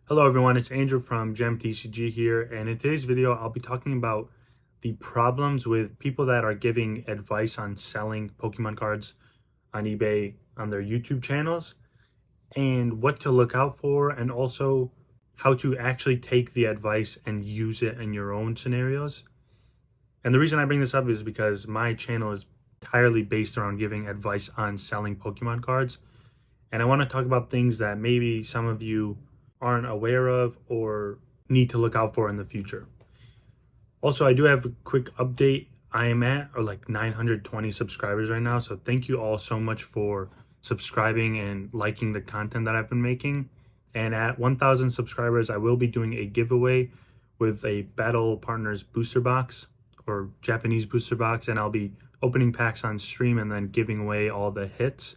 Hello everyone, it's Andrew from GemTCG here, and in today's video I'll be talking about the problems with people that are giving advice on selling Pokemon cards on eBay on their YouTube channels, and what to look out for, and also how to actually take the advice and use it in your own scenarios. And the reason I bring this up is because my channel is entirely based around giving advice on selling Pokemon cards, and I want to talk about things that maybe some of you aren't aware of or need to look out for in the future. Also, I do have a quick update. I am at like 920 subscribers right now, so thank you all so much for subscribing and liking the content that I've been making. And at 1,000 subscribers, I will be doing a giveaway with a Battle Partners booster box or Japanese booster box, and I'll be opening packs on stream and then giving away all the hits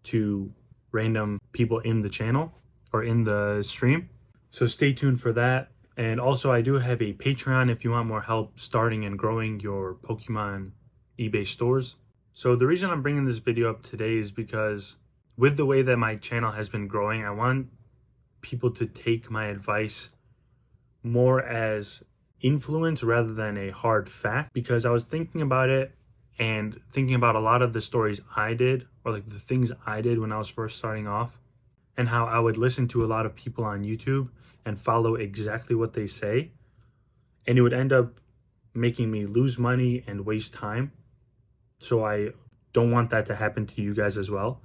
to random people in the channel or in the stream. So stay tuned for that. And also I do have a Patreon if you want more help starting and growing your Pokemon eBay stores. So the reason I'm bringing this video up today is because with the way that my channel has been growing, I want people to take my advice more as influence rather than a hard fact, because I was thinking about it and thinking about a lot of the stories I did, or like the things I did when I was first starting off, and how I would listen to a lot of people on YouTube and follow exactly what they say. And it would end up making me lose money and waste time. So I don't want that to happen to you guys as well.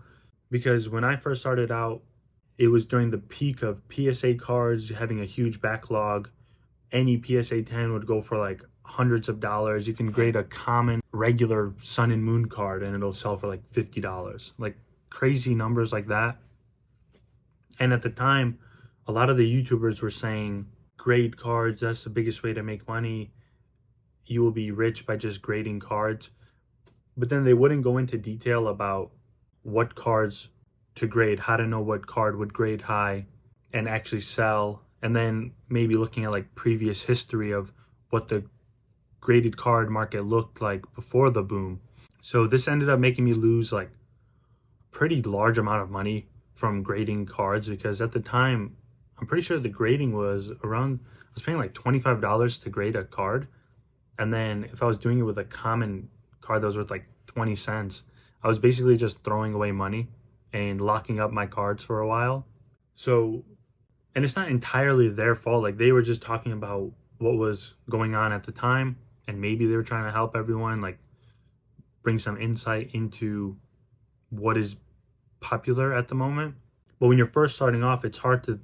Because when I first started out, it was during the peak of PSA cards having a huge backlog. Any PSA 10 would go for like hundreds of dollars. You can grade a common regular Sun and Moon card and it'll sell for like $50. Like crazy numbers like that. And at the time, a lot of the YouTubers were saying, grade cards, that's the biggest way to make money. You will be rich by just grading cards. But then they wouldn't go into detail about what cards to grade, how to know what card would grade high and actually sell. And then maybe looking at like previous history of what the graded card market looked like before the boom. So this ended up making me lose like a pretty large amount of money from grading cards, because at the time I'm pretty sure the grading was around, I was paying like $25 to grade a card, and then if I was doing it with a common card that was worth like 20 cents, I was basically just throwing away money and locking up my cards for a while. So, and it's not entirely their fault, like they were just talking about what was going on at the time, and maybe they were trying to help everyone, like bring some insight into what is popular at the moment. But when you're first starting off, it's hard to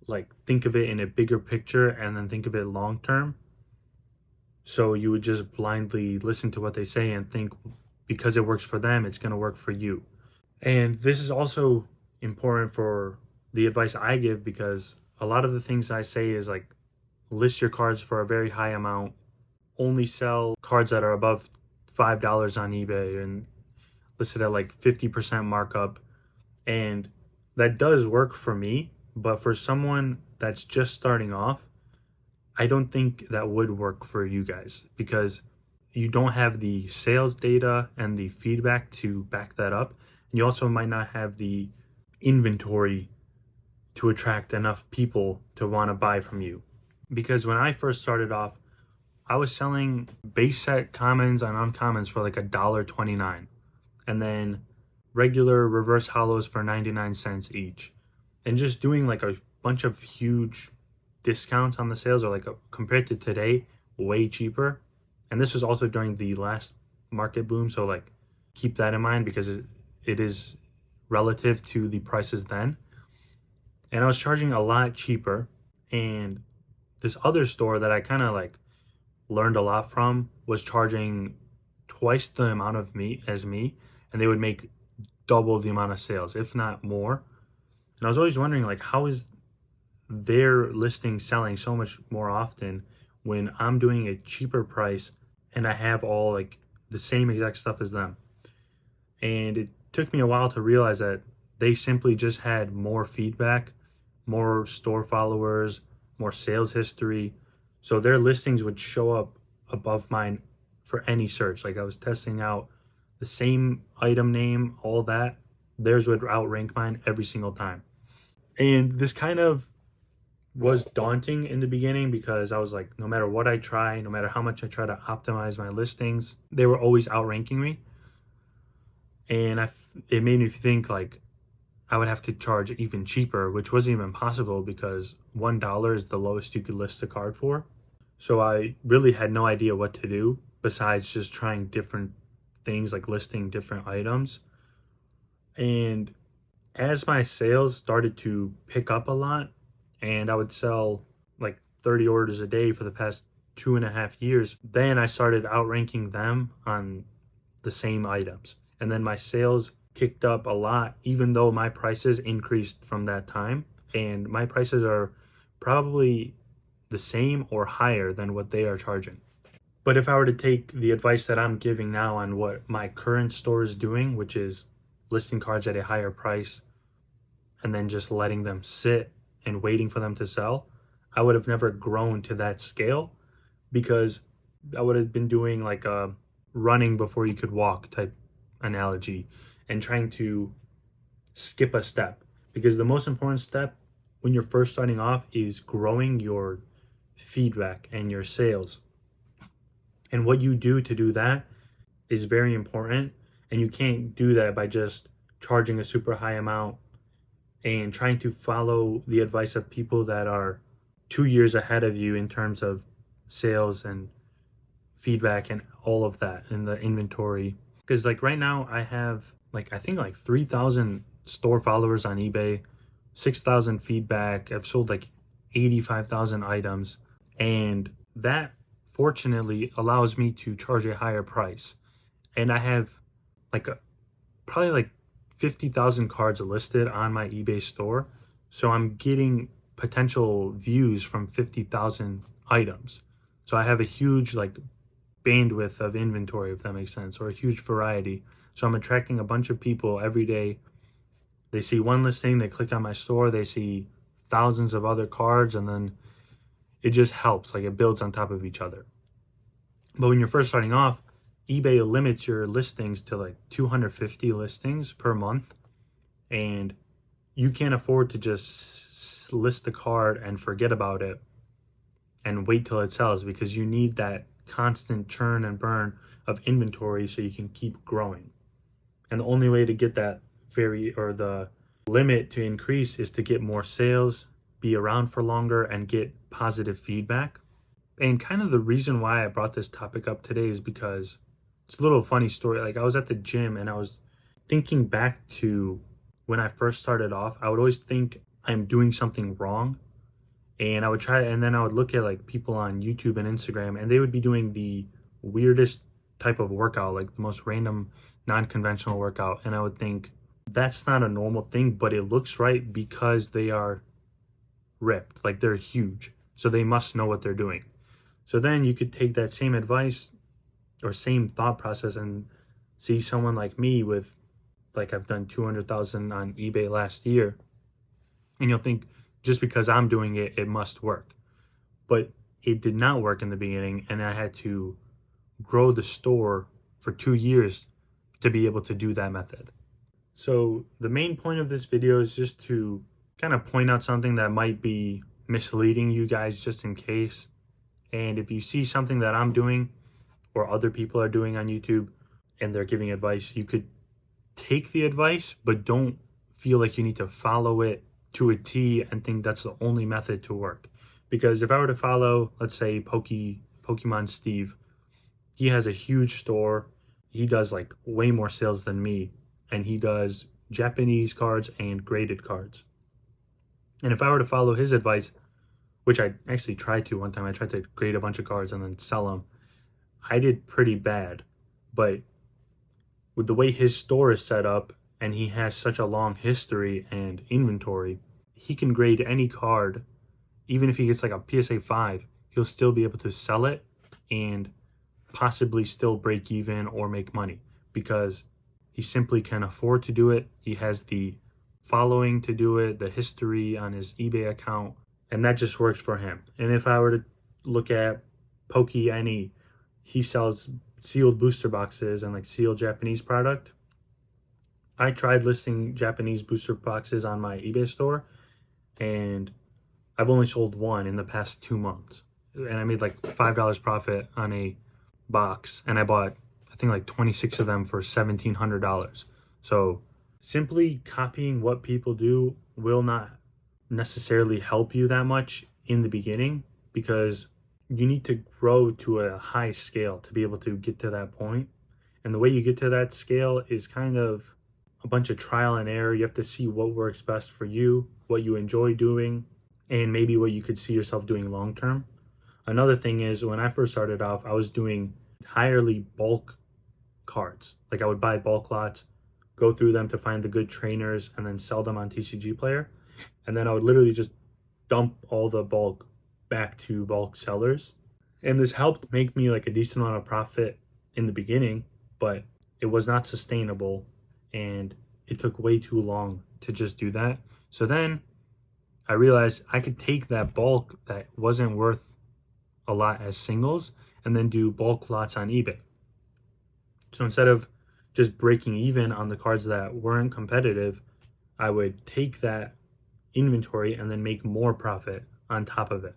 like think of it in a bigger picture and then think of it long term. So you would just blindly listen to what they say and think because it works for them, it's going to work for you. And this is also important for the advice I give, because a lot of the things I say is like, list your cards for a very high amount, only sell cards that are above $5 on eBay, and listed at like 50% markup. And that does work for me, but for someone that's just starting off, I don't think that would work for you guys, because you don't have the sales data and the feedback to back that up. And you also might not have the inventory to attract enough people to want to buy from you. Because when I first started off, I was selling base set commons and uncommons for like $1.29. And then regular reverse hollows for 99 cents each, and just doing like a bunch of huge discounts on the sales, or like compared to today, way cheaper. And this was also during the last market boom, so like keep that in mind, because it is relative to the prices then. And I was charging a lot cheaper, and this other store that I kind of like learned a lot from was charging twice the amount of me as me, and they would make double the amount of sales, if not more. And I was always wondering, like, how is their listing selling so much more often when I'm doing a cheaper price and I have all like the same exact stuff as them? And it took me a while to realize that they simply just had more feedback, more store followers, more sales history. So their listings would show up above mine for any search. Like I was testing out the same item name, all that, theirs would outrank mine every single time. And this kind of was daunting in the beginning because I was like, no matter what I try, no matter how much I try to optimize my listings, they were always outranking me. And it made me think like I would have to charge even cheaper, which wasn't even possible because $1 is the lowest you could list a card for. So I really had no idea what to do besides just trying different things like listing different items. And as my sales started to pick up a lot, and I would sell like 30 orders a day for the past 2.5 years, then I started outranking them on the same items. And then my sales kicked up a lot, even though my prices increased from that time. And my prices are probably the same or higher than what they are charging. But if I were to take the advice that I'm giving now on what my current store is doing, which is listing cards at a higher price and then just letting them sit and waiting for them to sell, I would have never grown to that scale because I would have been doing like a running before you could walk type analogy and trying to skip a step. Because the most important step when you're first starting off is growing your feedback and your sales. And what you do to do that is very important. And you can't do that by just charging a super high amount and trying to follow the advice of people that are 2 years ahead of you in terms of sales and feedback and all of that in the inventory. Because like right now I have like I think like 3,000 store followers on eBay, 6,000 feedback. I've sold like 85,000 items, and that fortunately allows me to charge a higher price. And I have like probably like 50,000 cards listed on my eBay store. So I'm getting potential views from 50,000 items. So I have a huge like bandwidth of inventory, if that makes sense, or a huge variety. So I'm attracting a bunch of people every day. They see one listing, they click on my store, they see thousands of other cards, and then it just helps. Like it builds on top of each other. But when you're first starting off, eBay limits your listings to like 250 listings per month, and you can't afford to just list the card and forget about it and wait till it sells, because you need that constant churn and burn of inventory so you can keep growing. And the only way to get that the limit to increase is to get more sales, be around for longer, and get positive feedback. And kind of the reason why I brought this topic up today is because it's a little funny story. Like I was at the gym and I was thinking back to when I first started off. I would always think I'm doing something wrong, and I would try, and then I would look at like people on YouTube and Instagram, and they would be doing the weirdest type of workout, like the most random non-conventional workout, and I would think that's not a normal thing, but it looks right because they are ripped, like they're huge, so they must know what they're doing. So then you could take that same advice or same thought process and see someone like me with, like, I've done 200,000 on eBay last year, and you'll think just because I'm doing it, it must work. But it did not work in the beginning, and I had to grow the store for 2 years to be able to do that method. So the main point of this video is just to kind of point out something that might be misleading you guys, just in case. And if you see something that I'm doing or other people are doing on YouTube and they're giving advice, you could take the advice, but don't feel like you need to follow it to a T and think that's the only method to work. Because if I were to follow, let's say Pokemon Steve, he has a huge store. He does like way more sales than me, and he does Japanese cards and graded cards. And if I were to follow his advice, which I actually tried to one time, I tried to grade a bunch of cards and then sell them. I did pretty bad, but with the way his store is set up and he has such a long history and inventory, he can grade any card. Even if he gets like a PSA 5, he'll still be able to sell it and possibly still break even or make money because he simply can afford to do it. He has the following to do it, the history on his eBay account, and that just works for him. And if I were to look at PokeNE, he sells sealed booster boxes and like sealed Japanese product. I tried listing Japanese booster boxes on my eBay store, and I've only sold one in the past 2 months, and I made like $5 profit on a box, and I bought, I think, like 26 of them for $1,700. So simply copying what people do will not necessarily help you that much in the beginning, because you need to grow to a high scale to be able to get to that point. And the way you get to that scale is kind of a bunch of trial and error. You have to see what works best for you, what you enjoy doing, and maybe what you could see yourself doing long term. Another thing is, when I first started off, I was doing entirely bulk cards. Like, I would buy bulk lots, go through them to find the good trainers, and then sell them on TCG Player. And then I would literally just dump all the bulk back to bulk sellers. And this helped make me like a decent amount of profit in the beginning, but it was not sustainable, and it took way too long to just do that. So then I realized I could take that bulk that wasn't worth a lot as singles and then do bulk lots on eBay. So instead of just breaking even on the cards that weren't competitive, I would take that inventory and then make more profit on top of it.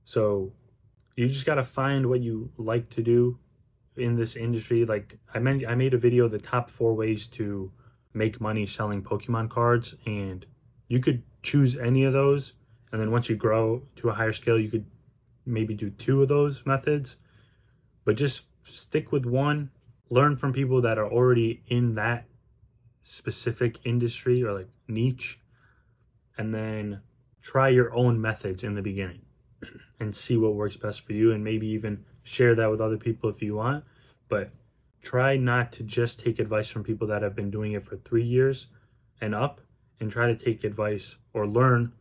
So you just got to find what you like to do in this industry. Like I made a video, the top 4 ways to make money selling Pokemon cards, and you could choose any of those, and then once you grow to a higher scale, you could maybe do 2 of those methods, but just stick with one. Learn from people that are already in that specific industry or like niche, and then try your own methods in the beginning and see what works best for you, and maybe even share that with other people if you want. But try not to just take advice from people that have been doing it for 3 years and up, and try to take advice or learn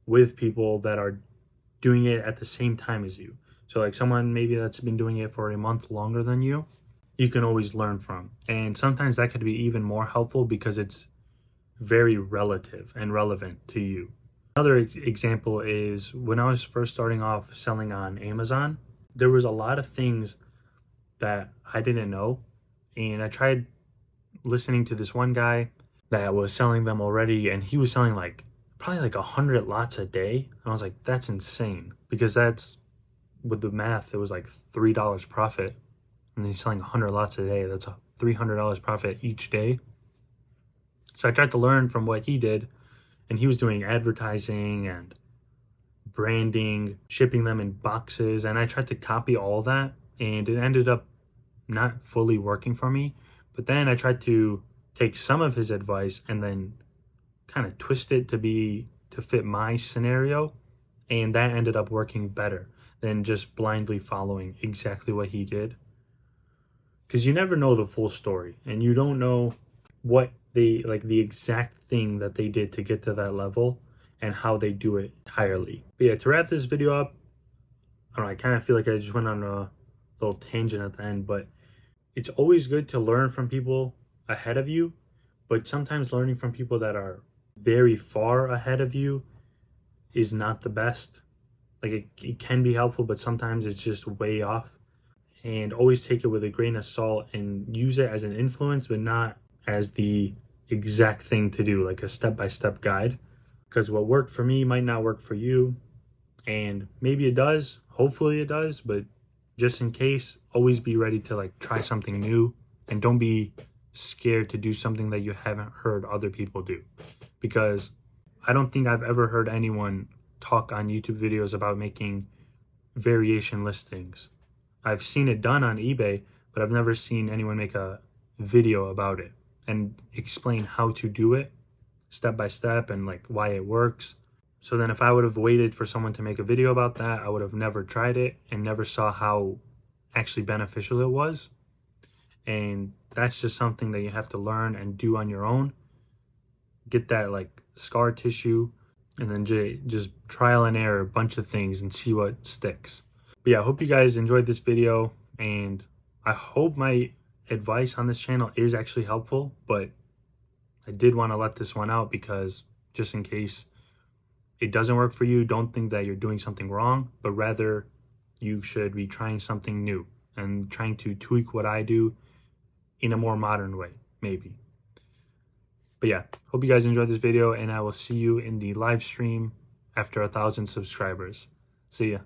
with people that are doing it at the same time as you. So like someone maybe that's been doing it for a month longer than you can always learn from. And sometimes that could be even more helpful because it's very relative and relevant to you. Another example is when I was first starting off selling on Amazon, there was a lot of things that I didn't know. And I tried listening to this one guy that was selling them already, and he was selling like probably like 100 lots a day. And I was like, that's insane, because that's, with the math, it was like $3 profit. And then he's selling 100 lots a day. That's a $300 profit each day. So I tried to learn from what he did, and he was doing advertising and branding, shipping them in boxes, and I tried to copy all that, and it ended up not fully working for me. But then I tried to take some of his advice and then kind of twist it to fit my scenario, and that ended up working better than just blindly following exactly what he did. Because you never know the full story, and you don't know what they, like, the exact thing that they did to get to that level and how they do it entirely. But yeah, to wrap this video up, I don't know, I kind of feel like I just went on a little tangent at the end, but it's always good to learn from people ahead of you, but sometimes learning from people that are very far ahead of you is not the best. Like it can be helpful, but sometimes it's just way off. And always take it with a grain of salt and use it as an influence, but not as the exact thing to do, like a step-by-step guide. Because what worked for me might not work for you, and maybe it does, hopefully it does, but just in case, always be ready to like try something new, and don't be scared to do something that you haven't heard other people do. Because I don't think I've ever heard anyone talk on YouTube videos about making variation listings. I've seen it done on eBay, but I've never seen anyone make a video about it and explain how to do it step by step and like why it works. So then if I would have waited for someone to make a video about that, I would have never tried it and never saw how actually beneficial it was. And that's just something that you have to learn and do on your own. Get that like scar tissue, and then just trial and error a bunch of things and see what sticks. But yeah, I hope you guys enjoyed this video, and I hope my advice on this channel is actually helpful, but I did want to let this one out because just in case it doesn't work for you, don't think that you're doing something wrong, but rather you should be trying something new and trying to tweak what I do in a more modern way, maybe. But yeah, hope you guys enjoyed this video, and I will see you in the live stream after 1,000 subscribers. See ya.